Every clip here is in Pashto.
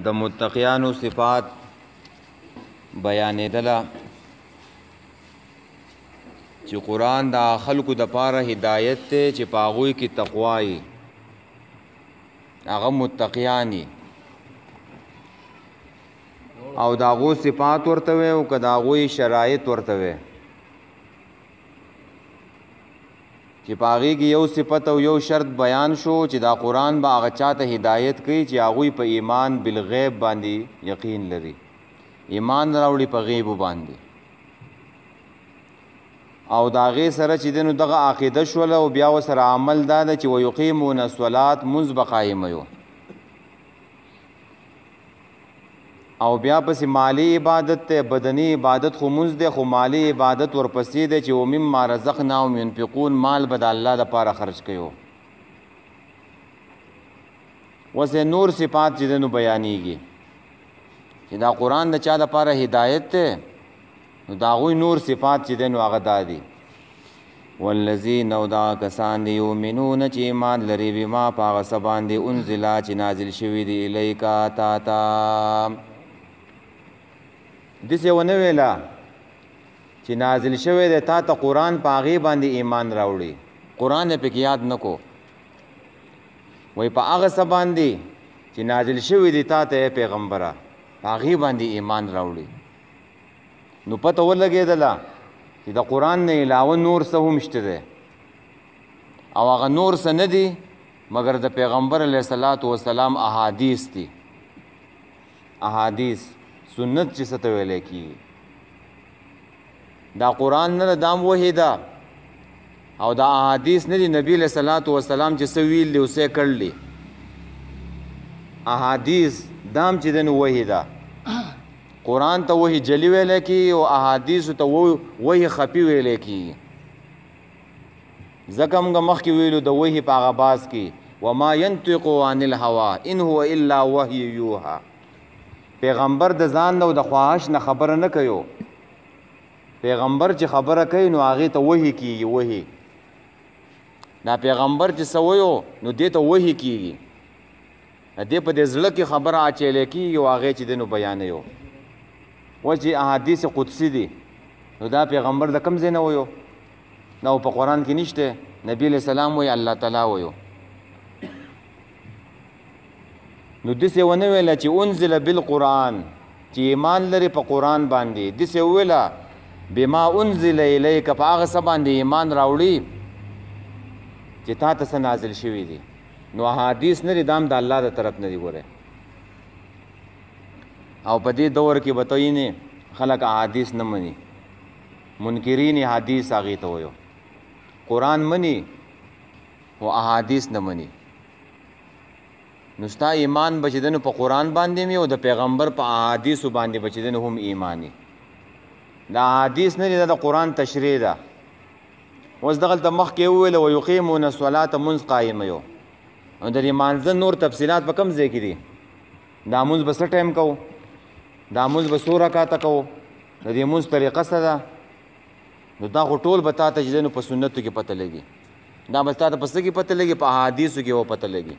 د متقیانو صفات بیانېدله چې قرآن د خلکو د پاره هدایت دی چې په هغوی کې تقوا وي، هغه متقیان او د هغو صفات ورته وي او که د هغوی شرایط ورته وي چې په هغې کې یو صفت او یو شرط بیان شو چې دا قرآن به هغه چاته هدایت کوي چې هغوی په ایمان بالغیب باندې یقین لري، ایمان راوړي په غیبو باندې، او د هغې سره چې دی نو دغه عقیده شوله او بیا ورسره عمل دا ده چې ویقیمون الصلات مونځ به قایموي او بیا پسې مالی عبادت ته بدنی عبادت خو مونځ دی، خو مالی عبادت ورپسې دی چې ومما رزقناهم ينفقون، مال به د الله دپاره خرج کوي. وسې نور صفات چې دی نو بیانېږي چې دا قرآن د چا دپاره هدایت دی نو د هغوی نور صفات چې دی نو هغه دا دي والذین او دا کسان دي یؤمنون چې ایمان لري بما په هغه څه باندې انزلا چې نازل شوي دي الیکا تا ته. داسې ونه ویله چې نازل شوی دی تا ته قرآن په هغې باندې ایمان راوړي، قرآن یې پکې یاد نه کو، وایي په هغه څه باندې چې نازل شوي دي تا ته پیغمبره په هغې باندې ایمان راوړي. نو پته ولګېدله چې د قرآن نه علاوه نور څه هم شته دی او هغه نور څه نه دي مګر د پیغمبر علیه الصلاة والسلام احادیث دي. احادیث سنت چې څه ته ویلی کېږي، دا قرآن نه ده دا هم وحی ده او دا احادیث نه دي نبی علیه الصلاة والسلام چې څه ویل دي او څه کړلي. احادیث دا هم چې دی نو وحی ده، قرآن ته وحی جلی ویلی کېږي او احادیثو ته وحی خفي ویلی کېږي. ځکه موږ مخکې ویلو د وحی په هغه باز کې وما ینطق عن الهوا ان هو الا وحی یوحی، پیغمبر د ځان نه او د خواهش نه خبره نه کوي، پیغمبر چې خبره کوي نو هغې ته وحی کېږي. وحی دا پیغمبر چې څه ویو نو دې ته وحی کېږي، دې په دې زړه کې خبره اچولی کېږي او هغې چې دی نو بیانوي. و چې احادیث قدسی دي نو دا پیغمبر د کوم ځای نه ویو؟ دا په قرآن کې نشته، نبی علیه السلام وایي الله تعالی ویو. نو داسې ونه ویله چې انزل بالقرآن چې ایمان لري په قرآن باندې، داسې وویله بما انزل الیک په هغه څه باندې ایمان راوړي چې تا ته څه نازل شوي دي. نو احادیث نه دي دا هم د الله د طرف نه دي. ګوره او په دې دور کې به نه خلک احادیث نه مني، منکرین حدیث هغې ته ویو، قرآن مني او احادیث نه مني. نو ستا ایمان به چې دی نو په قرآن باندې مې او د پیغمبر په احادیثو باندې به چې دی نو هم ایماني. دا احادیث نه دي، دا د قرآن تشریح ده. اوس دغلته مخکې وویله ویقیمون الصلاة مونځ قایموي او د دې مانځه نور تفصیلات په کوم ځای کې دي؟ دا مونځ به څه ټایم کوو، دا مونځ به څو رکاته کوو، د دې مونځ طریقه څه ده؟ نو دا خو ټول به تا ته چې دی نو په سنتو کې پته لګي، دا به تا ته په څه کې پته لګي؟ په احادیثو کې به پته لګي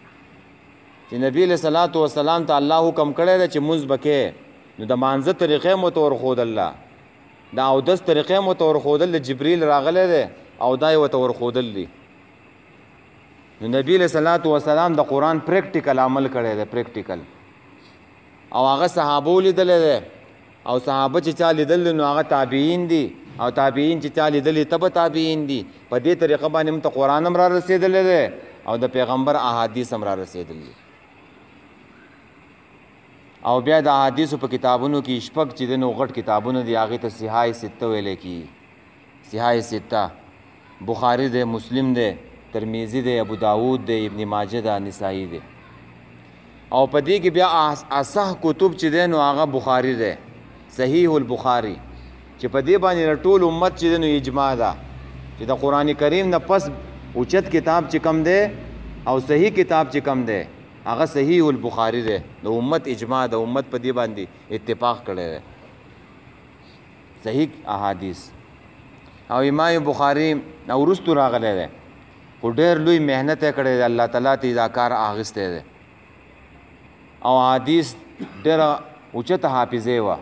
چې نبی علیه الصلاة والسلام ته الله حکم کړی دی چې مونځ به کوې. نو د مانځه طریقې مو ته ورښودله، د اودس طریقې مو ته ورښودل، د جبریل راغلی دی او دا یې ورته ورښودل دي. نو نبی علیه الصلاة والسلام د قرآن پریکټیکل عمل کړی دی، پریکټیکل، او هغه صحابه لیدلی دی او صحابه چې چا لیدلی نو هغه تابعین دي او تابعین چې چا لیدلی ته به تابعین دي. په دې طریقه باندې هم ته قرآن هم را رسېدلی دی او د پیغمبر احادیث هم را رسېدلی دي. او بیا د احادیثو په کتابونو کې شپږ چې دی نو غټ کتابونه دي، هغې ته صحاح سته ویلی کېږي. صحاح سته بخاري دی، مسلم دی، ترمیزی دی، ابو داود دی، ابن ماجه ده، نسائی دی. او په دې کې بیا اصح کتب چې دی نو هغه بخاري دی، صحیح البخاري، چې په دې باندې ټول امت چې دی نو اجماع ده چې د قرآن کریم نه پس اوچت کتاب چې کم دی او صحیح کتاب چې کم دی هغه صحیح البخاري دی. د امت اجماع، د امت په دې باندې اتفاق کړی دی، صحیح احادیث. او امام بخاري وروستو راغلی دی خو ډېر لوی محنت یې کړی دی، الله تعالی ته دا کار اخیستی دی. او حدیث ډېره اوچته حافظه وه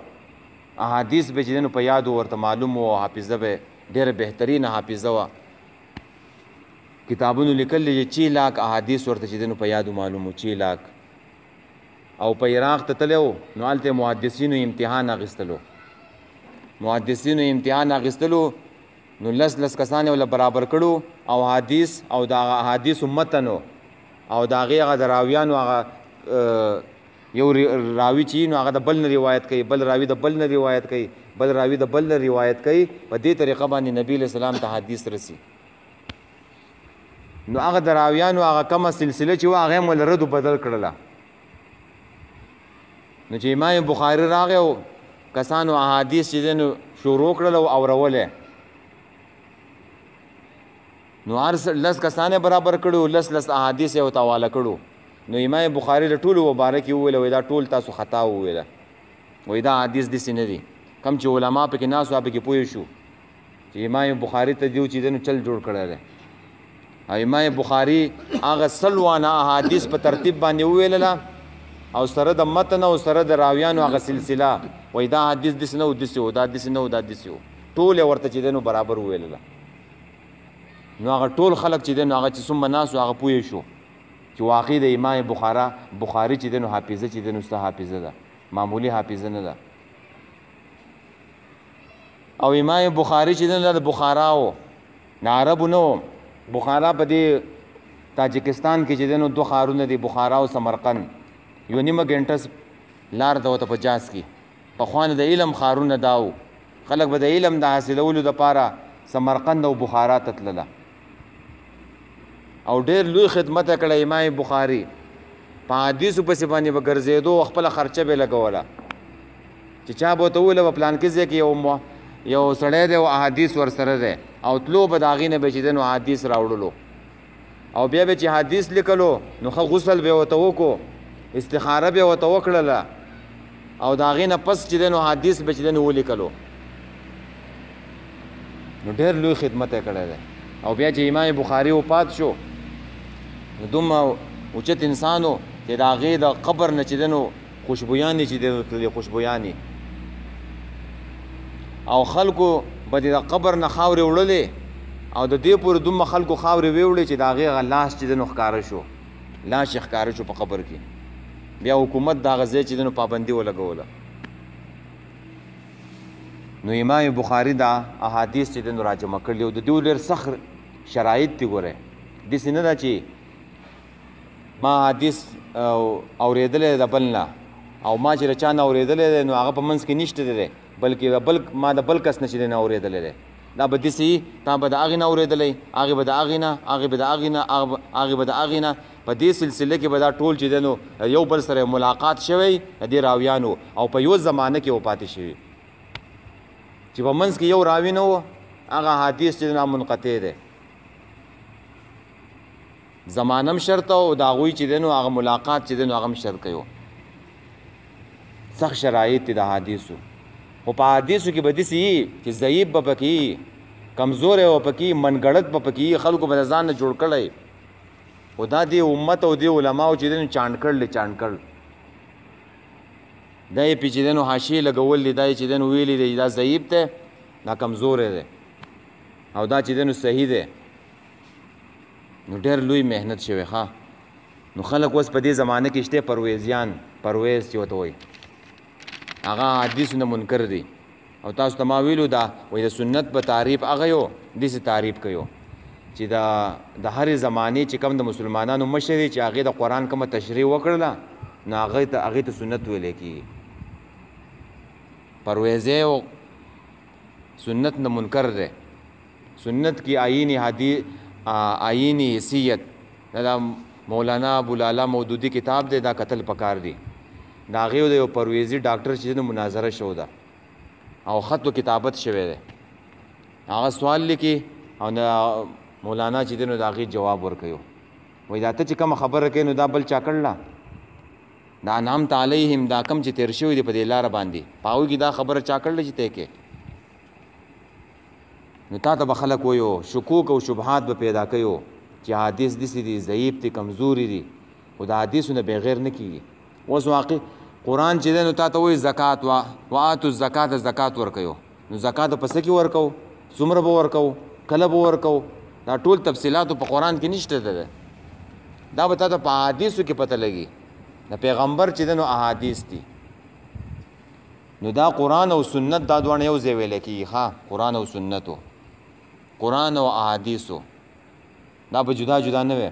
احادیث به چې دی نو په یادو ورته معلوم و حافظه به ډېره بهترینه حافظه وه کتابونو لیکل چې 6 لاک احادیث ورته چې دی نو په یادو معلوم و 6 لاک او په عراق ته تللی و نو هلته محدثینو امتحان اخیستلو محدثینو امتحان اخیستلو نو لس کسان یې ورله برابر کړو او حدیث او د هغه احادیثو متن او د هغې هغه د راویانو هغه یو راوي چې نو هغه د بل نه روایت کوي بل راوي د بل نه روایت کوي بل راوي د بل نه روایت کوي په دې طریقه باندې نبی علیه السلام ته حدیث رسی نو هغه د راویانو هغه کمه سلسله چې وه هغه یې ول ردو بدل کړله نو چې امام بخاري راغی او کسانو احادیث چې دی نو شروع کړل او اورولی نو هر لس کسانې برابر کړو لس احادیث یې ورته حواله کړو نو امام بخاري له ټولو مبارک یې وویله وایي دا ټول تاسو خطا وویله وایي دا حدیث داسې نه دي کم چې علما پکې ناست وه پکې پوه شو چې امام بخاري ته دیو چې دی نو چل جوړ کړی دی او امام بخاري هغه سلوانه احادیث په ترتیب باندې وویلله او سره د متن او سره د راویانو هغه سلسله وایي دا حدیث داسې نه و داسې و دا داسې نه و دا داسې و ټول یې ورته چې دی نو برابر وویلله نو هغه ټول خلک چې دی نو هغه چې څومره ناست و هغه پوه شو چې واقعي د امام بخاري چې دی نو حافظه چې دی نو ستا حافظه ده معمولی حافظه نه ده او امام بخاري چې دی نو د بخارا و نه عربو نه و بخارا په دې تاجکستان کې چې دی نو 2 ښارونه دي بخارا او سمرقند یو نیمه ګنټه لار ده ورته په جاز کې پخوا د علم ښارونه دا و خلک به د علم د حاصلولو دپاره سمرقند او بخارا ته تلله او ډېر لوی خدمت یې کړی امام بخاري په حدیثو پسې باندې به ګرځېدو او خپله خرچه به یې لګوله چې چا به ورته وویله په پلانکي ځای کې یو سړی دی او احادیث ورسره دی او تلو به د هغې نه به چې دی نو حدیث راوړلو او بیا به چې حدیث لیکلو نو ښه غسل به یې ورته وکړو استخاره به یې ورته وکړله او د هغې نه پس چې دی نو حدیث به چې دی نو ولیکلو نو ډېر لوی خدمت یې کړی دی او بیا چې امام بخاري وفات شو نو دومره اوچت انسان و چې د هغې د قبر نه چې دی نو خوشبویانې چې دی نو تللې خوشبویانې او خلکو به د قبر نه خاورې وړلې او د دې پورې دومره خلکو خاورې ویوړې چې د هغې هغه لاس چې دی نو ښکاره شو لاس یې ښکاره شو په قبر کې بیا حکومت د هغه ځای چې دی نو پابندي ولګوله نو امام بخاري دا احادیث چې دی نو راجمع کړلي او د دې ډېر سخت شرایط دي ګورئ داسې نه ده چې ما حدیث اورېدلی د بل نه او ما چې له چا نه اورېدلی دی نو هغه په منځ کې نشته دی بلکې ما د بل کس نه چې دی نه اورېدلی دی دا به داسې تا به د هغې نه اورېدلی هغې به د هغې نه هغې به د هغې نه هغې به د هغې نه په دې سلسله کې به دا ټول چې دی نو یو بل سره ملاقات شوی د دې راویانو او په یو زمانه کې وپاتې شوي چې په منځ کې یو راوي نه و هغه حدیث چې دی منقطع دی زمانه هم شرط او د هغوی چې دی نو هغه ملاقات چې دی نو هغه هم شرط کوي سخت شرایط دي د حدیثو خو په حدیثو کې به داسې وي چې ضعیف به پکې وي کمزوری به پکې منګړت به پکې وي خلکو به د ځان نه جوړ کړی خو دا دې امت او دې علماو چې دی نو چاڼ کړل چاڼ کړل دا یې پې چې دی نو حاشیې لګول دي دا یې چې دی نو ویلي دی دا ضعیف دی دا کمزوری دی او دا چې دی نو صحیح دی نو ډېر لوی محنت شوی ښه نو خلک اوس په دې زمانه کې شته پرویزیان پرویز چې ورته وایي هغه حدیثونه منکر دي او تاسو ته ما ویلو دا وایي د سنت په تعریف هغه یو داسې تعریف کوي چې د هرې زمانې چې کوم د مسلمانانو مشر دی چې هغې د قرآن کومه تشریح وکړله نو هغې ته سنت ویلی کېږي پرویزی او سنت نه منکر دی سنت کی آئینی حیثیت دا مولانا ابوالعلا مودودی کتاب دی دا قتل پکار دی دا هغې د یو پرویزي ډاکټر چې مناظره شو ده او خط و کتابت شوی دی هغه سوال لیکي او مولانا چې دی نو د هغې جواب ورکوي وایي دا ته چې کومه خبره کوي نو دا بل چا کړله دا انعمت علیهم دا کم چې تیر شوي دی په دې لاره باندې په هغوی کې دا خبره چا کړله چې ته کې نو تا ته به خلک وایو شکوک او شبهات به پیدا کوي چې حدیث داسې دي ضعیف دي کمزوري دي خو د حدیثو نه بغیر نه کېږي اوس واقع قرآن چې دی نو تا ته وایي زکات وآتو الزکات زکات ورکوي نو زکات په څه کې ورکوو څومره به ورکوو کله به ورکوو دا ټول تفصیلاتو په قرآن کې نشته ده دا به تا ته په احادیثو کې پته لګي د پیغمبر چې دی نو احادیث دي نو دا قرآن او سنت دا دواړه یو ځای ویل کېږي ښه قرآن او سنتو قرآن او احادیثو دا به جدا جدا نه وي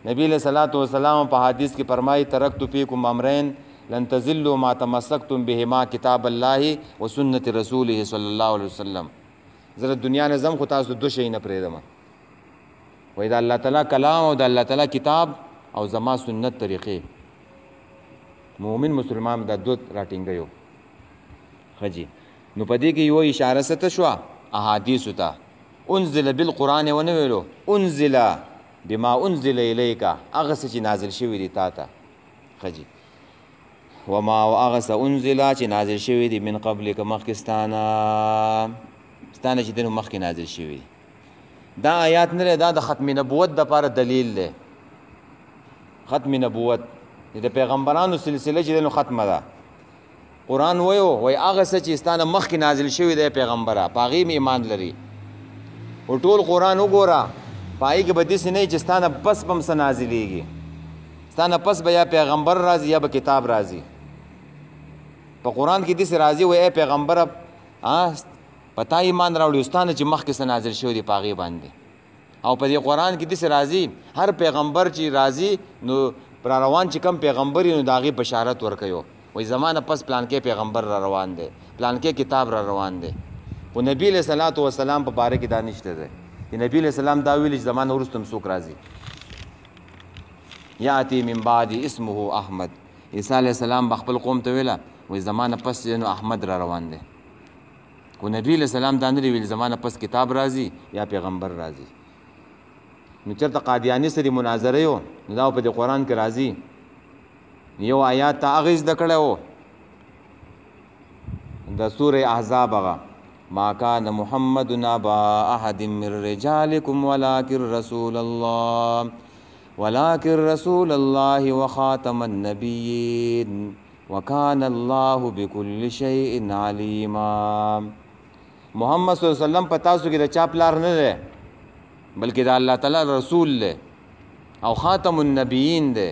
نبی علیہ الصلوۃ والسلام په حدیث کې فرمایي ترکت فیکم امرین لن تزلوا ما تمسکتم بهما کتاب الله و سنت رسوله صلی الله علیه وسلم زه دنیا نظم خو تاسو دو شی نه پرېږدم وایي د الله تعالی کلام او د الله تعالی کتاب او زما سنت طریقې مؤمن مسلمان دا دو راټینګیو خجی نو په دې کې یو اشاره ست شو احادیث ته انزل بالقران ونه ویلو انزل بما انزل الیک هغه څه چې نازل شوی دی تا ته خجی وما هغه څه انزل چې نازل شوی دی من قبل که مخکې ستانه چې دنو مخکې نازل شوی دی دا آیات نه دا د ختم نبوت دپاره دلیل دی ختم نبوت د پیغمبرانو سلسله چې دنو ختمه ده قرآن وایي هغه څه چې ستانه مخکې نازل شوی دی پیغمبره په هغې م ایمان لري او ټول قرآن وګوره په هغې کې به داسې نه وي چې ستانه پس به هم څه نازلېږي ستانه پس به یا پیغمبر راځي یا به کتاب راځي په قرآن کې داسې راځي وایي ای پیغمبره په تا ایمان راوړي ستانه چې مخکې څه نازل شوی دی په هغې باندې او په دې قرآن کې داسې راځي هر پیغمبر چې راځي نو را روان چې کم پیغمبر وي نو د هغې بشارت ورکوي وایي زما نه پس پلانکې پیغمبر را روان دی پلانکې کتاب را روان دی خو نبی علیہ الصلوۃ والسلام په باره کې دا نشته دی چې نبی علیہ السلام دا ویلي چې زما نه وروسته هم څوک راځي یاتی من بعد اسمه احمد عیسی علیہ السلام به خپل قوم ته ویله وایي زما نه پس نو احمد را روان دی خو نبی علیہ السلام دا نه دی ویلي زما نه پس کتاب راځي یا پیغمبر راځي نو چېرته قادیاني سره مناظره یو نو دا په دې قرآن کې راځي یو آیات ته هغه زده کړی و د سورې احزاب هغه ما کان محمد ابا احد من رجالکم ولكن رسول الله وخاتم النبیین وکان الله بكل شیء علیما محمد صلی الله علیه وسلم په تاسو کې د چا پلار نه دی بلکې د الله تعالی رسول دی او خاتم النبیین دی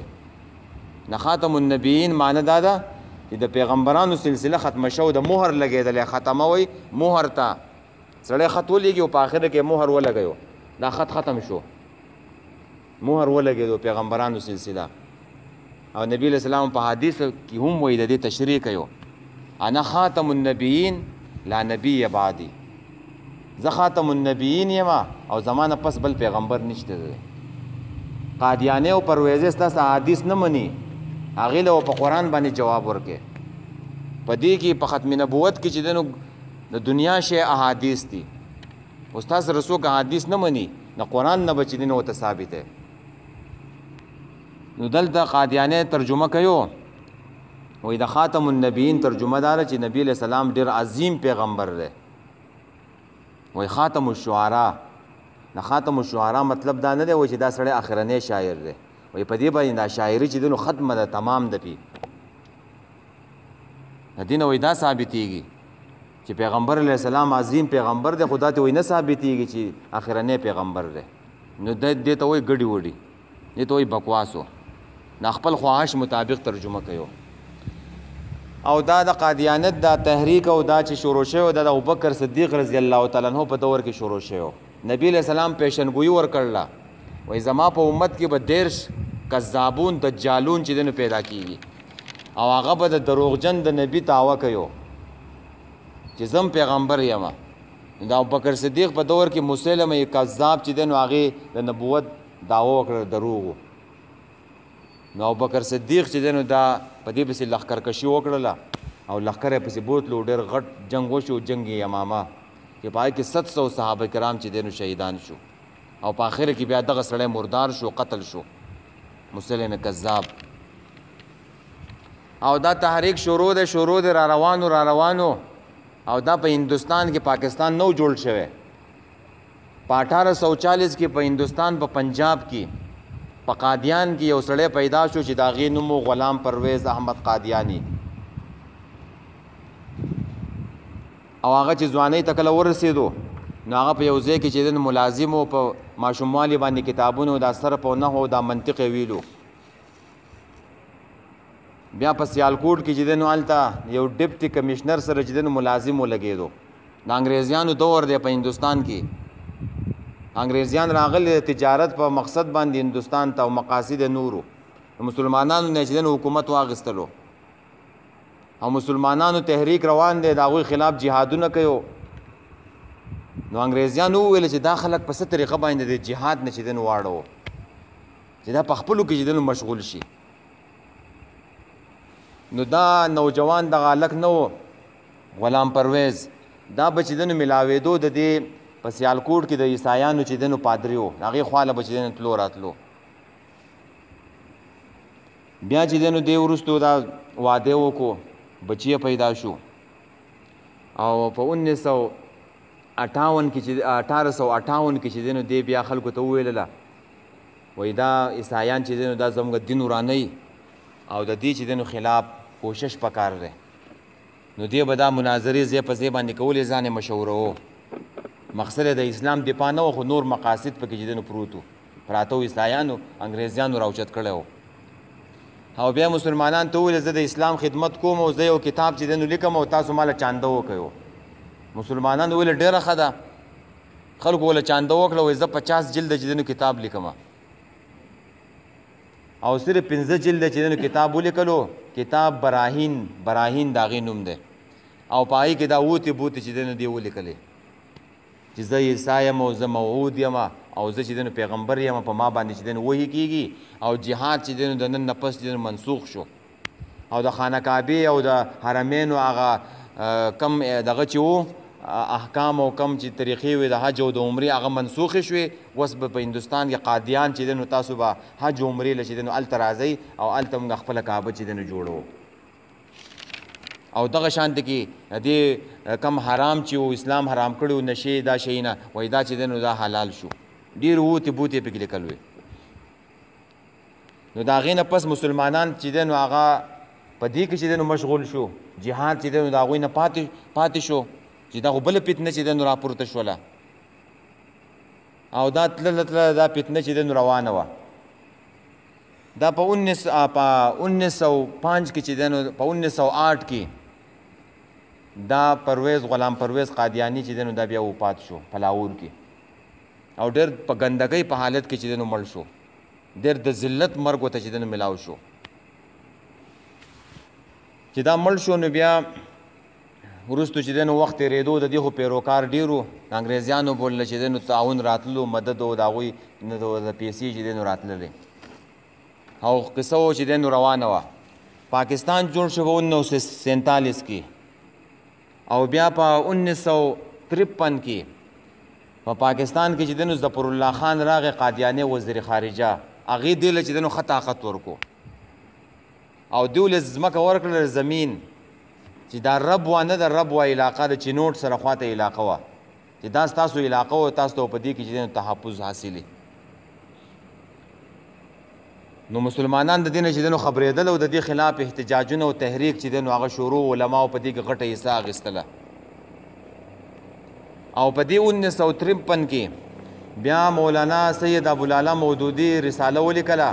نه خاتم النبیین معنی دا ده چې د پیغمبرانو سلسله ختمه شو د مهر لګېدلی ختمه وی مهر ته سړی خط ولېږي او په آخره کې مهر ولګیو دا خط ختم شو مهر ولګېدو پیغمبرانو سلسله او نبی علیہ السلام په حدیث کې هم وایي د دې تشریح کوي انا خاتم النبیین لا نبی بعدی زه خاتم النبیین یم او زمانه پس بل پیغمبر نشته دی قادیانه او پرویزه ستاسو حدیث نه مني هغې له په قرآن باندې جواب ورکې په دې کې په ختم نبوت کې چې دی نو د دنیا شی احادیث دي اوس تاسو رسوک احادیث نه مني نه قرآن نه به چې دی نو ورته ثابت دی نو دلته قادیانه ترجمه کوي وایي د خاتم النبیین ترجمه داره چې نبی علیہ السلام ډېر عظیم پیغمبر دی وایي خاتم الشعراء د خاتم الشعراء مطلب دا نه دی وایي چې دا سړی اخرنی شاعر دی وایي په دې باندې دا شاعري چې دی نو ختمه ده تمام ده پې د دې نه وایي دا ثابتېږي چې پیغمبر علیه السلام عظیم پیغمبر دی خو دا ته وایي نه ثابتېږي چې اخرنی پیغمبر دی نو دې ته وایي ګډې وډې دې ته وایي بکواسو د خپل خواهش مطابق ترجمه کوي او دا د قادیانت دا تحریک او دا چې شروع شوی دا د ابوبکر صدیق رضی الله تعالی عنہ په دور کې شروع شوی نبی علیہ السلام پیشنګویي ورکړله وایي زما په امت کې به 10 کذابون دجالون چې دنو پیدا کیږي او هغه به د دروغجن د نبی دعوه کوي چې زم پیغمبر یم دا ابوبکر صدیق په دور کې مسلمه کذاب چې دنو هغه د نبوت دعوه وکړه دروغ نو ابوبکر صدیق چې دنو دا په دې پسې لښکرکشي وکړله او لښکر یې پسې بوتلو ډېر غټ جنګ وشو جنګ یمامه چې په هغې کې 700 صحابه کرام چې دنو شهیدان شو او په آخره کې بیا دغه سړی مردار شو قتل شو مسلم کذاب او دا تحریک شروع دی را روانو او دا په هندوستان کې پاکستان نو جوړ شوی په 1840 کې په هندوستان په پنجاب کې په قادیان کې یو سړی پیدا شو چې د هغې نوم و غلام پرویز احمد قادیاني او هغه چې ځوانۍ ته کله ورسېدو نو هغه په یو ځای کې چې دی ملازم و په ماشوموالي باندې کتابونو دا صرف او نحو دا منطق یې ویلو بیا په سیالکوټ کې چې دی نو هلته یو ډپټي کمیشنر سره چې دی نو ملازم ولګېدو د انګریزیانو دور دی په هندوستان کې انګریزیان راغلي تجارت په مقصد باندې هندوستان ته او مقاصد نورو مسلمانانو نه چې دی نو حکومت واخیستلو او مسلمانانو تحریک روان دی د هغوی خلاف جهادونه کوي نو انګریزیانو وویل چې دا خلک په څه طریقه باندې د جهاد نه چې دی نو واړو چې دا په خپلو کې چې دی نو مشغول شي نو دا نوجوان دغه هلک نه و غلام پرویز دا به چې دی نو ملاوېدو د دې په سیالکوټ کې د عیسایانو چې دی نو پادري و هغې خواله به چې دی نو تلو راتلو بیا چې دی نو دې وروستو دا واده وکړو بچی پیدا شو او په 1858 کې چې دی نو دې بیا خلکو ته وویلله وایي دا عیسایان چې دی نو دا زموږ دین ورانوي او د دې چې دی نو خلاف کوشش پکار دی نو دې به دا مناظرې ځای په ځای باندې کولې ځان یې مشوروو مقصد د اسلام دفاع نه و خو نور مقاصد پکې چې دی نو پروت و پراته و عیسایانو انګریزیانو راوچت کړی و او بیا مسلمانان ته وویل زه د اسلام خدمت کوم او زه یو کتاب چې دی نو لیکم او تاسو ماله چانده وکئ مسلمانانو ویل ډېره ښه ده خلکو وله چانده وکړه وایي زه 50 جلده چې دی نو کتاب لیکم او صرف 15 جلده چې دی نو کتاب ولیکلو کتاب براهین د هغې نوم دی او په هغې کې دا اوتې بوتې چې دی نو دې ولیکلې چې زه عیسی یم او زه موعود یم او زه چې دی نو پیغمبر یم په ما باندې چې دی نو وحي کېږي او جهاد چې دی نو د نن نه پس چې دی نو منسوخ شو او د خانه کعبې او د حرمینو هغه کم دغه چې و احکام او کم چې طریقې وې د حج او د عمرې هغه منسوخې شوې اوس به په هندوستان کې قادیان چې دی نو تاسو به حج عمرې له چې دی نو هلته راځئ او هلته موږ خپله کعبه چې دی نو جوړو او دغه شانته کې دې کم حرام چې و اسلام حرام کړي و نشې دا شیونه وایي دا چې دی نو دا حلال شو ډېر اوتې بوتې پکې لیکل وې نو د هغې نه پس مسلمانان چې دی نو هغه په دې کې چې دی نو مشغول شو جهاد چې دی نو د هغوی نه پاتې شو چې دا خو بله فتنه چې دی نو راپورته شوله او دا تلله دا فتنه چې دی نو روانه وه دا په 1905 کې چې دی نو په 1908 کې دا غلام پرویز قادیانی چې دی نو دا بیا وفات شو په لاهور کې او ډېر په ګندګۍ په حالت کې چې دی نو مړ شو ډېر د ذلت مرګ ورته چې دی نو ملاو شو چې دا مړ شو نو بیا وروستو چې دی نو وخت تېرېدو د دې خو پیروکار ډېر و د انګریزیانو بولله چې دی نو تعاون راتللو مدد و د هغوی د پیسې چې دی نو راتللې او قصه و چې دی نو روانه وه پاکستان جوړ شو په 1947 کې او بیا په 1953 کې په پاکستان کې چې دی نو ظفر الله خان راغی قادیانی وزیر خارجه هغې دې له چې دی نو ښه طاقت ورکو او دوی له ځمکه ورکړله زمین چې دا رب وه نه د رب وه علاقه د چینوټ سره خواته علاقه وه چې دا ستاسو علاقه وه تاسو ته په دې کې چې دی نو تحفظ حاصلې نو مسلمانان د دې نه چې دی نو خبرېدل او د دې خلاف احتجاجونه او تحریک چې دی نو هغه شروع علماو په دې کې غټه حصه اخیستله او په دې 1953 کې بیا مولانا سید ابوالعلا مودودي رساله ولیکله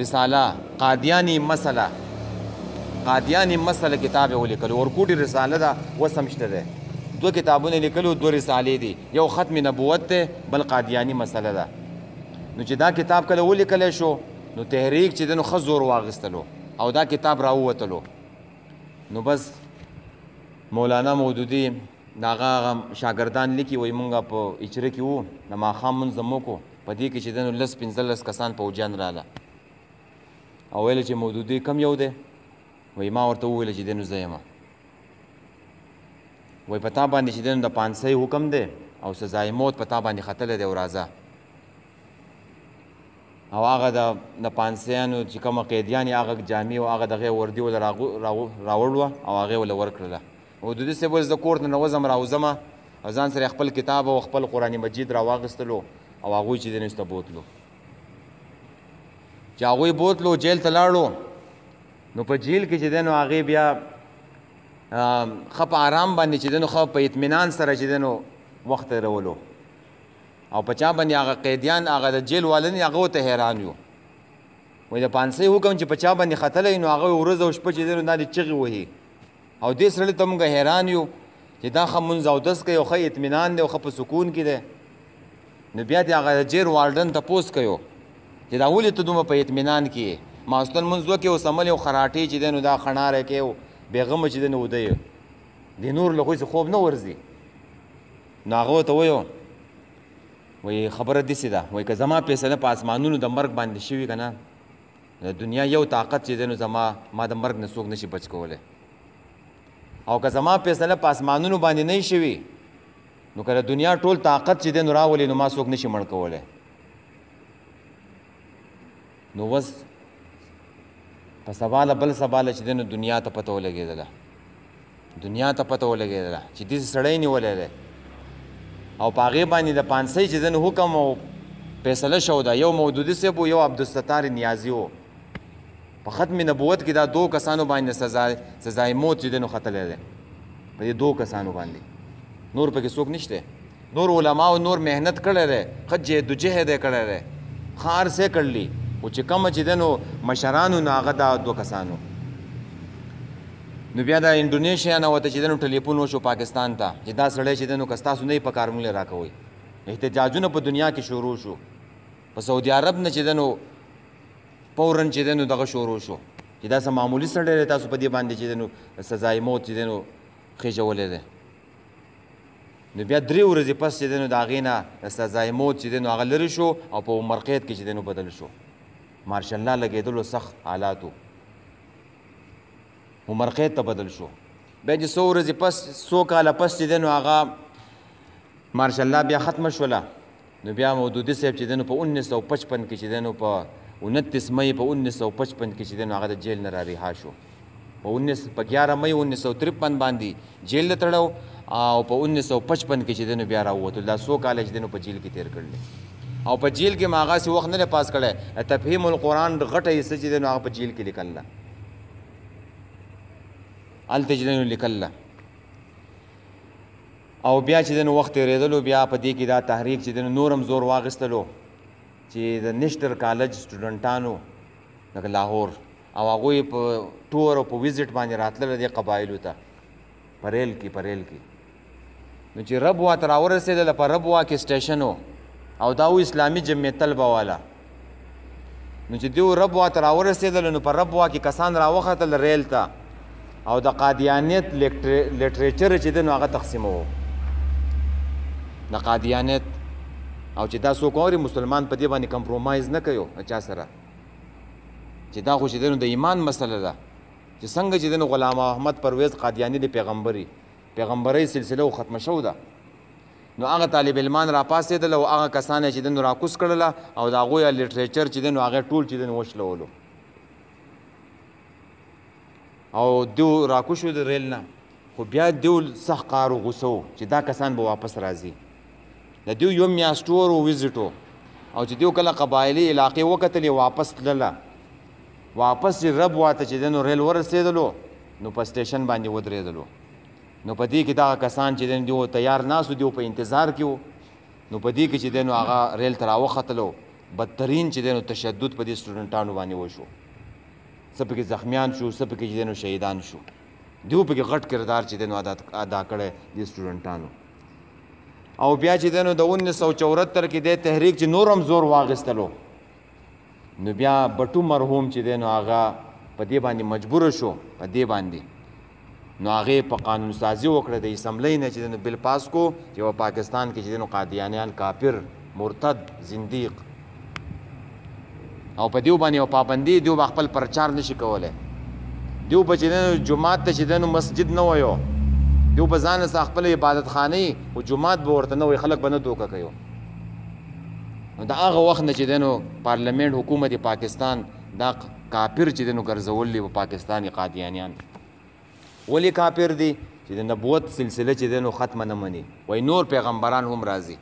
رساله قادیانی مسله کتاب یې ولیکلو ورکوټي رساله ده اوس هم شته دی 2 کتابونه لیکلو 2 رسالې دي یو ختم نبوت دی بل قادیانی مسله ده نو چې دا کتاب کله ولیکلی شو نو تحریک چې دی نو ښه زور واخیستلو او دا کتاب راووتلو نو بس مولانا مودودي د هغه شاګردان لیکي وایي مونږ په اجره کې وو د ماښام مونځ هم وکړو په دې کې چې دی نو 15 کسان پوجیان راله او ویل چې مودودي کم یو دی وایي ما ورته وویل چې دی نو زه یم وایي په تا باندې چې دی نو د پانسۍ حکم دی او سزای موت په تا باندې ختلی دی او راځه او هغه د پانسیانو چې کومه قیدیان یې هغه جامې او هغه دغې وردي وله راوړوه او هغې وله ورکړله مودودي صاحب ویل زه کور ته ننوځم راوځمه او ځان سره خپل کتاب او خپل قرآن مجید راواخیستلو او هغوی چې دی نو ایسته بوتلو چې هغوی بوتلو جیل ته لاړو نو په جیل کې چې دی نو هغې بیا ښه په آرام باندې چې دی نو ښه په اطمینان سره چې دی نو وخت تېرولو او په چا باندې هغه قیدیان هغه د جیل والنې هغه ورته حیران یو وایي د پانسۍ حکم چې په چا باندې ختلی نو هغه ورځ او شپه چې دی نو دا دې چغې وهي او دې سړي ته موږ حیران یو چې دا ښه مونځ اودس کوي او ښه اطمینان دی او ښه په سکون کې دی نو بیا دې هغه د جیل والډن تپوس کوي چې دا ولې ته دومره په اطمینان کې یې ماخوستن مونځ وکړې او سملې او خراټې چې دی نو دا خڼاره کوي او بېغمه چې دی نو وده یې دې نور له هغوی څه خوب نه ورځي نو هغه ورته ویو وایي خبره داسې ده وایي که زما فیصله په اسمانونو د مرګ باندې شوي که نه د دنیا یو طاقت چې دی نو ما د مرګ نه څوک نشي بچ کولی او که زما فیصله په اسمانونو باندې نه شوي نو که د دنیا ټول طاقت چې دی نو راولي نو ما څوک نشي مړ کولی نو اوس په سباله بل سباله چې دی نو دنیا ته پته ولګېدله چې داسې سړی نیولی دی او په هغې باندې د پانسۍ چې دی نو حکم او فیصله شو ده یو مودودي صاحب و یو عبدالستار نیازي و په ختم نبوت کې دا دو کسانو باندې سزای موت چې دی نو ختلی دی په دې دو کسانو باندې نور پکې څوک نشته نور علماو نور محنت کړی دی ښه جهد یې کړی دی ښه هر څه یې کړلي خو چې کومه چې دی نو مشرانو نو هغه دا دو کسانو نو بیا د انډونیشیا نه ورته چې دی نو ټلیفون وشو پاکستان ته چې دا سړی چې دی نو که ستاسو نه یې په کار موږ راکوئ احتجاجونه په دنیا کې شروع شو په سعودي عرب نه چې دی نو فوراً چې دی نو دغه شروع شو چې دا څه معمولي سړی دی تاسو په دې باندې چې دی نو سزای موت چې دی نو خېژولی دی نو بیا 3 ورځې پس چې دی نو د هغې نه سزای موت چې دی نو هغه لرې شو او په عمر قید کې چې دی نو بدل شو مارشل لا لګېدلو سخت حالاتو عمر قید ته بدل شو بیا چې 100 ورځې پس 100 کاله پس چې دی نو هغه مارشل لا بیا ختمه شوله نو بیا مودودي صاحب چې دی نو په 1955 کې چې دی نو په 29 مئی په 1955 کې چې دی نو هغه د جیل نه را رها شو په 11 مئی 1953 باندې جیل ته تړو او په 1955 کې چې دی نو بیا راووتو دا 100 کاله چې دی نو په جیل کې تېر کړل او په جیل کې ما هغسې وخت نه دی پاس کړی تفهیم القرآن غټه حصه چې دی نو هغه په جیل کې لیکله هلته چې دی نو لیکله او بیا چې دی نو وخت تېرېدلو بیا په دې کې دا تحریک چې دی نو نور هم زور واخیستلو چې د نشتر کالج سټوډنټانو لکه لاهور او هغوی په ټور او په ویزټ باندې راتلل دې قبایلو ته په ریل کې نو چې ربوه ته راورسېدله په ربوه کې سټیشن و او دا و اسلامي جمعیت طلبه والا نو چې دوی ربوه ته راورسېدله نو په ربوه کې کسان راوختل ریل ته او د قادیانیت لیټریچر چې دی نو هغه تقسیموو د قادیانیت او چې دا څوک اوري مسلمان په دې باندې کمپرومایز نه کوي چا سره چې دا خو چې دی نو د ایمان مسله ده چې څنګه چې دی نو غلام احمد پرویز قادیاني د پیغمبرۍ سلسله ختمه شو ده نو هغه طالب علمان راپاڅېدل او هغه کسان چې دی نو راکوز کړله او د هغوی لیټریچر چې دی نو هغه ټول چې دی نو وشلولو او دیو راکوز شو د ریل نه خو بیا دیو سخت قهر و غوسه و چې دا کسان به واپس راځي د دیو یو میاشت ټور و ویزټ و او چې دیو کله قبایلي علاقې وکتلې واپس تلله واپس چې رب واته چې دی نو ریل ورسېدلو نو په سټیشن باندې ودرېدلو نو په دې کې دغه کسان چې دی نو دیو تیار ناست و دیو په انتظار کې و نو په دې کې چې دی نو هغه ریل ته راوختلو بدترین چې دی نو تشدد په دې سټوډنټانو باندې وشو څه پکې زخمیان شو څه پکې چې دی نو شهیدان شو دیو پکې غټ کردار چې دی نو ادا کړی دې سټوډنټانو او بیا چې دی نو د 1974 کې دی تحریک چې نور هم زور واخیستلو نو بیا بټو مرحوم چې دی نو هغه په دې باندې مجبوره شو په دې باندې نو هغې په قانون سازي وکړه د اسمبلۍ نه چې دی نو بل پاس کو چې په پاکستان کې چې دی نو قادیانیان کافر مرتد زندیق او په دیو باندې پابندي دیو به خپل پرچار نشي کولی دیو به چې دی نو جومات ته چې دی نو مسجد نه ویو دیو به ځان سره خپل عبادت خانې او جومات به ورته نه وایي خلک به نه دوکه کوي نو د هغه وخت نه چې دی نو پارلمنټ حکومت پاکستان دا کافر چې دی نو ګرځولي په پاکستان قادیانیان ولې کافر دي چې د نبوت سلسله چې دی نو ختمه نه مني وایي نور پیغمبران هم راځي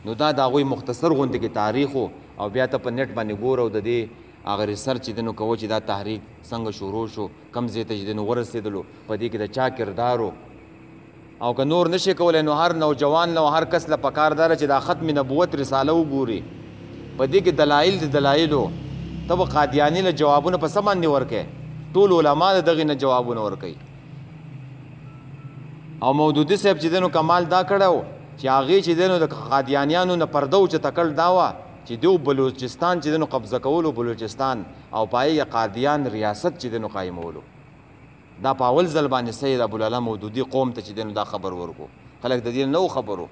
نو دا د هغوی مختصر غوندې کې تاریخ او بیا ته په نیټ باندې ګوره او د دې هغه ریسرچ چې دی نو کوه چې دا تحریک څنګه شروع شو کم ځای ته چې دی نو ورسېدلو په دې کې د چا کردار و او که نور نشي کولی نو هر نوجوان نو هر کس له پکار داره چې دا ختم نبوت رساله وګوري په دې کې دلایل د دلایلو ته به قادیاني له جوابونه په څه باندې ورکوې ټول علما د دغې نه جوابونه ورکوي او مودودي صاحب چې دی نو کمال دا کړی و چې هغې چې دی نو د قادیانیانو نه پرده و چې تکل دا وه چې دیو بلوچستان چې دی نو قبضه کولو بلوچستان او پای یې قادیان ریاست چې دی نو قایمولو دا په اول ځل باندې سید ابوالعلا مودودي قوم ته چې دی نو دا خبر ورکو خلک د دې نه و خبرو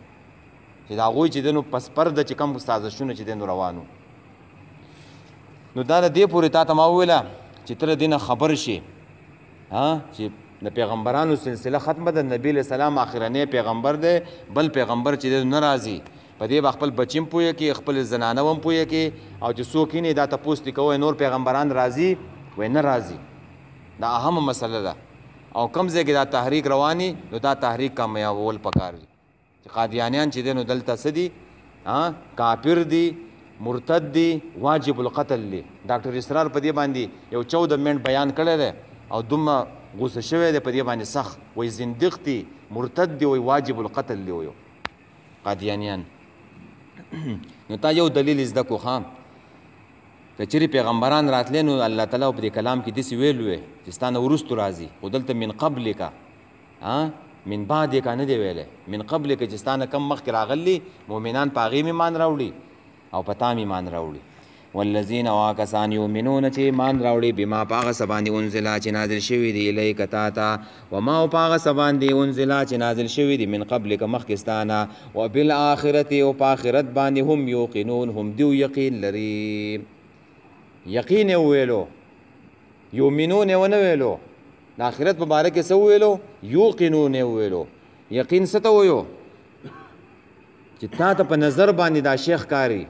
چې د هغوی چې دی نو پس پرده چې کوم سازشونه چې دی نو روانو نو دا د دې پورې تا ته ما وویله چې ته د دې نه خبر شي چې د پیغمبرانو سلسله ختمه ده نبی علیه السلام آخرنی پیغمبر دی بل پیغمبر چې دی نه راځي په دې به خپل بچي هم پوهه کې خپل زنانه هم پوهه کې او چې څوک یې دا تپوس دې کوی نور پیغمبران راځي وی نه راځي دا اهمه مسله ده او کوم ځای کې دا تحریک رواني نو دا تحریک کامیابول پکار دي چې قادیانیان چې دی نو دلته څه دي کافر دي مرتد دي واجب القتل دي ډاکټر اسرار په دې باندې یو 14 منټ بیان کړی دی او دومره غوسه شوی دی په دې باندې سخت وایي زندق دي مرتد دي وایي واجب القتل دي وایو قادیانیان نو تا یو دلیل زده کو ښه که چیرې پیغمبران راتلی نو الله تعالی په دې کلام کې داسې ویلو وی چې ستا نه وروستو راځي خو دلته من قبلکه من بعدکه نه دی ویلی من قبلکه چې ستا نه کم مخکې راغلي مؤمنان په هغې ایمان راوړي او په تا ایمان راوړي والذین واکسان یؤمنون چې ایمان راوړي بما په هغه څه باندې انزله چې نازل شوي دي الیک تا ته وما او په هغه څه باندې انزله چې نازل شوي دي من قبلک مخکې ستا نه وبالآخرة او په آخرت باندې هم یوقنون هم دیو یقین لري یقین یې وویلو یؤمنون یې ونه ویلو د آخرت په باره کې څه وویلو یوقنون یې وویلو یقین څه ته ویو چې تا ته په نظر باندې دا شیخ کاري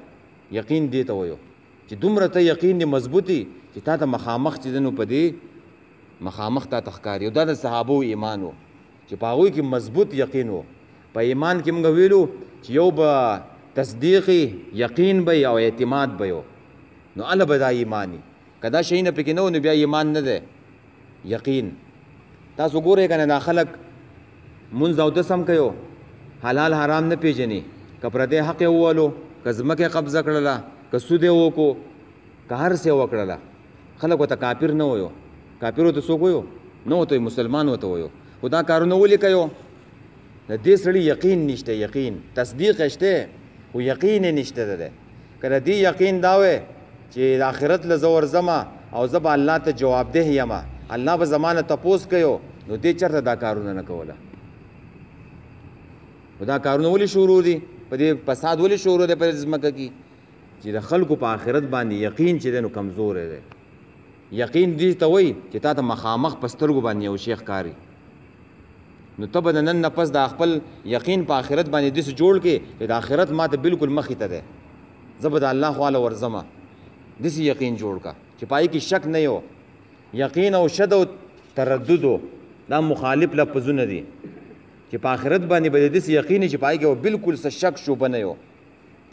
یقین دې ته ویو چې دومره ته یقین دې مضبوطي چې تا ته مخامخ چې دی نو په دې مخامخ تا ته ښکاري او دا د صحابو ایمان و چې په هغوی کې مضبوط یقین و په ایمان کې موږ ویلو چې یو به تصدیقي یقین به او اعتماد به یو نو الله به دا ایمانی که دا شی نه پکې نه و نو بیا ایمان نه دی یقین تاسو ګورئ که نه دا خلک مونځ اودس هم کوي حلال حرام نه پیژني که پردی حق یې وولو که ځمکه قبضه کړله که سود یې وکړو که هر څه یې وکړله خلک ورته کافر نه ویو کافر ورته څوک ویو نه ورته مسلمان ورته ویو خو دا کارونه ولې کوي د دې سړي یقین نشته یقین تصدیق شته خو یقین یې نشته دی که د دې یقین دا وی چې د آخرت له زه ورځمه او زه به الله ته جوابده یمه الله به زما نه تپوس کوي نو دې چېرته دا کارونه نه کوله دا کارونه ولې شروع دي په دې فساد ولې شروع دی په ځمکه کې چې د خلکو په آخرت باندې یقین چې دی نو کمزوری دی یقین دې ته وایي چې تا ته مخامخ په سترګو باندې یو شیخ کاري نو ته به د نن نه پس د خپل یقین په آخرت باندې داسې جوړ کړې چې د آخرت ما ته بلکل مخې ته دی زه به د الله خواله ورځمه داسې یقین جوړ کړه چې پای کې شک نه یو یقین او شد او تردد دا مخالف لفظونه دي چې په آخرت باندې به داسې یقین چې پای کې بلکل څه شک شوبه نه یو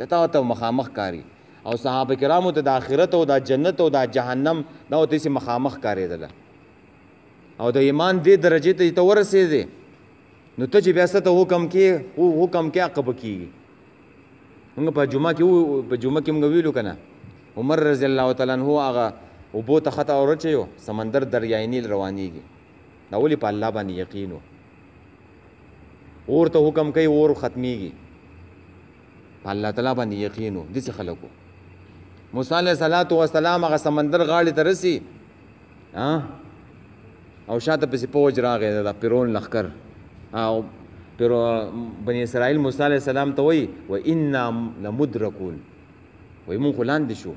ته مخامخ کاری او صحابه کرامو ته د آخرت او د جنت او د جهنم دا ورته داسې مخامخ کارېدله او د ایمان دې درجې ته ورسېدې نو ته چې بیا څه ته حکم کې عقب کېږي موږ په جمعه کې موږ ویلو که نه عمر رضی الله تعالی عنه هغه اوبو ته خطا ورچوي سمندر دریای نیل روانېږي دا ولې په الله باندې یقین و اور ته حکم کوي اور ختمیږي په الله تعالی باندې یقین و داسې خلکو موسی علیه السلام هغه سمندر غاړې ته رسي او شاته پسې فوج راغی د فرعون لښکر او بني اسرائیل موسی علیه السلام ته وایي و انا لمدرکون وایي مونږ خو لاندې شو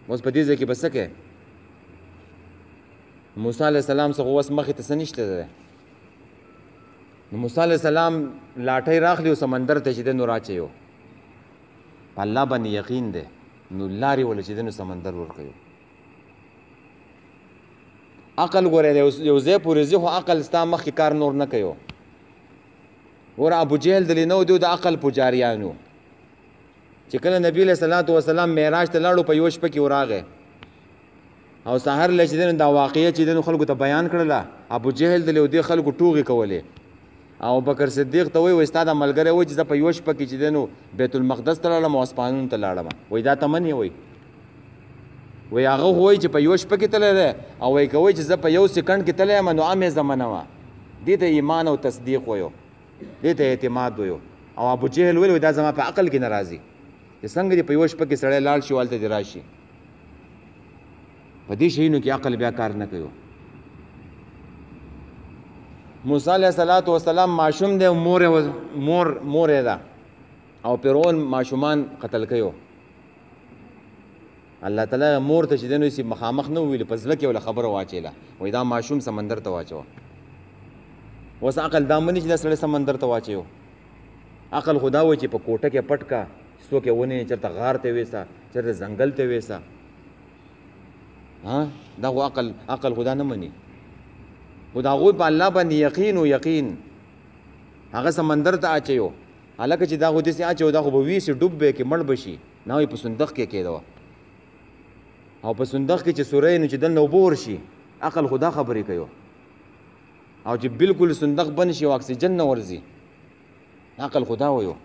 اوس په دې ځای کې به څه کوې موسی علیه السلام څخه اوس مخې ته څه نشته دی نو موسی علیه السلام لاټۍ راخلي او سمندر ته چې دی نو راچوي په الله باندې یقین دی نو لارې وله چې دی نو سمندر ورکوي عقل ګورې یو ځای پورې ځي خو عقل ستا مخکې کار نور نه کوي ګوره ابو جهل دلې نه و دی د عقل پجاریانو چې کله نبی علیہ الصلوۃ والسلام معراج ته لاړو په یو شپه کې وراغه او سحر لچدن دا واقعیت چې دنو خلکو ته بیان کړله ابو جهل د لودي خلکو ټوغي کولې او بکر صدیق ته وی استاد ملګری و چې په یو شپه کې چې دنو بیت المقدس ته لاړم او اسپانون ته لاړم وای دا تمنې وای هغه وای چې په یو شپه کې تللی او وای کوي چې زه په یو سکند کې تللی یم نو عامې زمانه وه دې ته ایمان او تصدیق ویو دې ته اعتماد ویو او ابو جهل ویل دا زما په عقل کې نه راځي چې څنګه دې په یو شپه کې سړی لاړ شي والته دې راشي په دې شیونو کې عقل بیا کار نه کوي موسی علیه السلام ماشوم دی مور ده او فرعون ماشومان قتل کړو الله تعالی مور ته چې دنو سي مخامخ نه ویل په ځل کې ولا خبره واچیله وای دا ماشوم سمندر ته واچو وس عقل دا منی چې د سړی سمندر ته واچو عقل خدا وای چې په کوټه کې پټ کا څوک یې ونه چرته غار ته وېسا چرته ځنګل ته وېسا ها دا عقل خدا نه مني خدا غو په الله باندې یقین هغه سمندر ته اچيو حالکه چې دا غو دې سي اچو دا خو به وی سي ډوب به کې مړ بشي نه په صندوق کې کېدو او په صندوق کې چې سورې نه چې د نوبور شي عقل خدا خبرې کوي او چې بالکل صندوق بن شي او اکسیجن نه ورزي عقل خدا وایو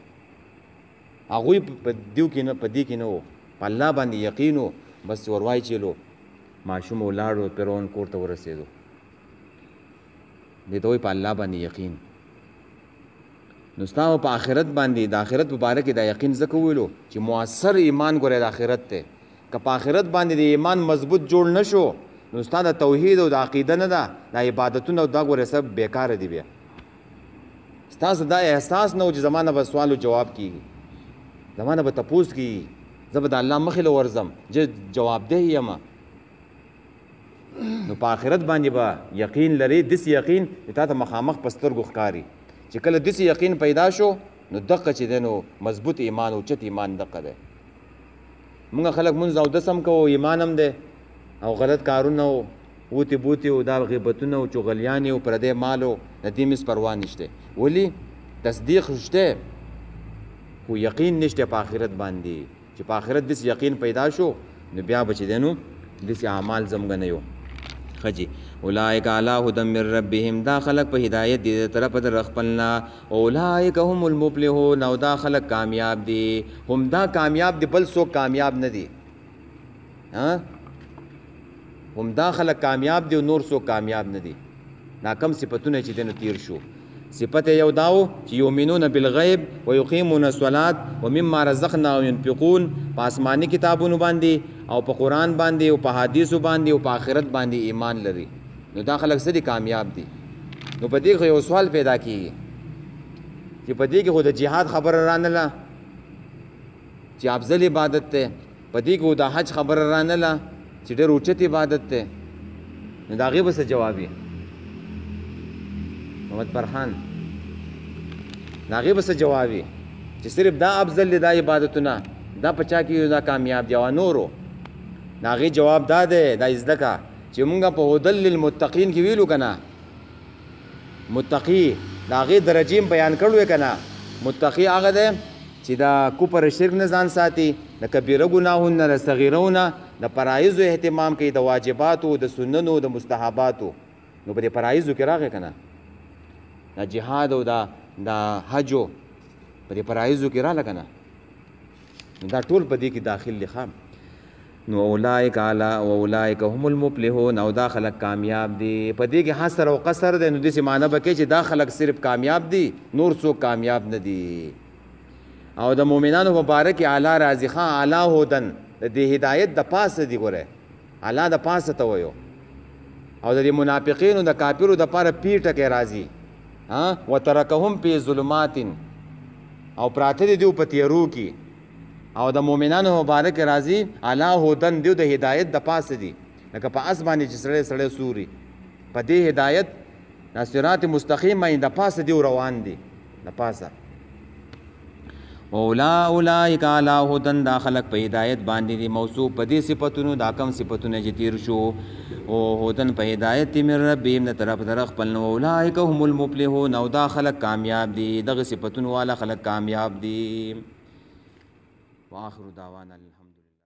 هغه په دیو کې نه په دې کې نه وو په الله باندې یقینو بس وروای چلو ماشوم ولاړو فرعون کور ته ورسېدو دې دوی په الله باندې یقین نو ستاسو په آخرت باندې د آخرت مبارک د یقین زکه ویلو چې مؤثر ایمان ګره د آخرت ته که په آخرت باندې د ایمان مضبوط جوړ نشو نو ستاسو د توحید او د عقیده نه ده د عبادتونو دا ګره سب بیکار دي بیا ستاسو دا احساس نه و چې زمانه به سوال او جواب کیږي زمانه به تپوس کیږي زه به د الله مخې له ورځم جوابده یم نو په آخرت باندې به یقین لري دس یقین تا ته مخامخ په سترګو ښکاري چې کله دس یقین پیدا شو نو دقه چې دی نو مضبوط ایمان او چت ایمان دقه دی مونږ خلک مونځ او دسم کوو ایمان هم دی او غلط کارونه او اوتې بوتې او دا غیبتونه او چغلیانې او پردی مال او د دې مس پروا نشته ولې تصدیق شته خو یقین نشته په آخرت باندې چې په آخرت دس یقین پیدا شو نو بیا به چې دی نو دس اعمال زموږ نه یو خجی اولئک علی هدی من ربهم دا خلق په هدایت دي طرف در خپلنا اولئک هم المفلحون او دا خلق کامیاب دي هم دا کامیاب دي بل څوک کامیاب نه دي ها هم دا خلق کامیاب دي او نور څوک کامیاب نه دي دا کم صفاتونه چې دنه تیر شو صفت یو داو چې یؤمنون بالغیب ويقیمون الصلاة ومما رزقناهم ينفقون په آسماني کتابونو باندې او په قرآن باندې او په حدیثو باندې او په آخرت باندې ایمان لري نو دا خلک څه دي کامیاب دي نو په دې کې یو سوال پیدا کیږي چې په دې کې خو د جهاد خبره رانله چې افضل عبادت ته په دې کې د حج خبره رانله چې ډېر اوچت عبادت ته نو د هغې به څه جواب وي محمد فرحان د هغې به څه جواب وي چې صرف دا افضل دی دا عبادتونه دا په چا کې دا کامیاب دی او نورو د هغې جواب دا دی دا زده که چې مونږ په هدل للمتقین کې ویلو که نه متقي د هغې درجې بیان کړو که نه متقي هغه دی چې د کفر شرک نه ځان ساتي د کبیره ګناهونو نه د صغیرو نه د فرایضو اهتمام کوي د واجباتو د سننو د مستحباتو نو په دې فرایضو کې راغی که نه د جهاد او د حجو په دې فرایضو کې راغله که نه نو دا ټول په دې کې داخل دي ښه نو اولئک علی و اولئک هم المفلحون او دا خلق کامیاب دي په دې کې حصر او قصر دی نو داسې معنی به کوي چې دا خلق صرف کامیاب دي نور څوک کامیاب نه دي او د مؤمنانو مبارک اعلی راضی خان اعلی هدن د دې هدایت د پاسه دی ګوره اعلی د پاسه ته وایو او د منافقینو د کافرو د پاره پیټه کې راضی ها وترکهم فی ظلمات او پراته دی په تیرو کې او د مؤمنانو مبارک راضی اعلی هدن دی د هدایت د پاسه دی لکه په اسمانه چې سړی سوري په دې هدایت صراط مستقیم باندې د پاسه دی روان دي د پاسه اولئک علی هدن دا خلق په هدایت باندې دي موصوف په دې صفاتونو دا کم صفاتونه چې تیر شو او هدن په هدایت من ربهم نه طرف در خپل نو اولئک هم المفلحون او دا خلق کامیاب دي دغه صفاتونو والا خلق کامیاب دي واخر دعوانا الحمد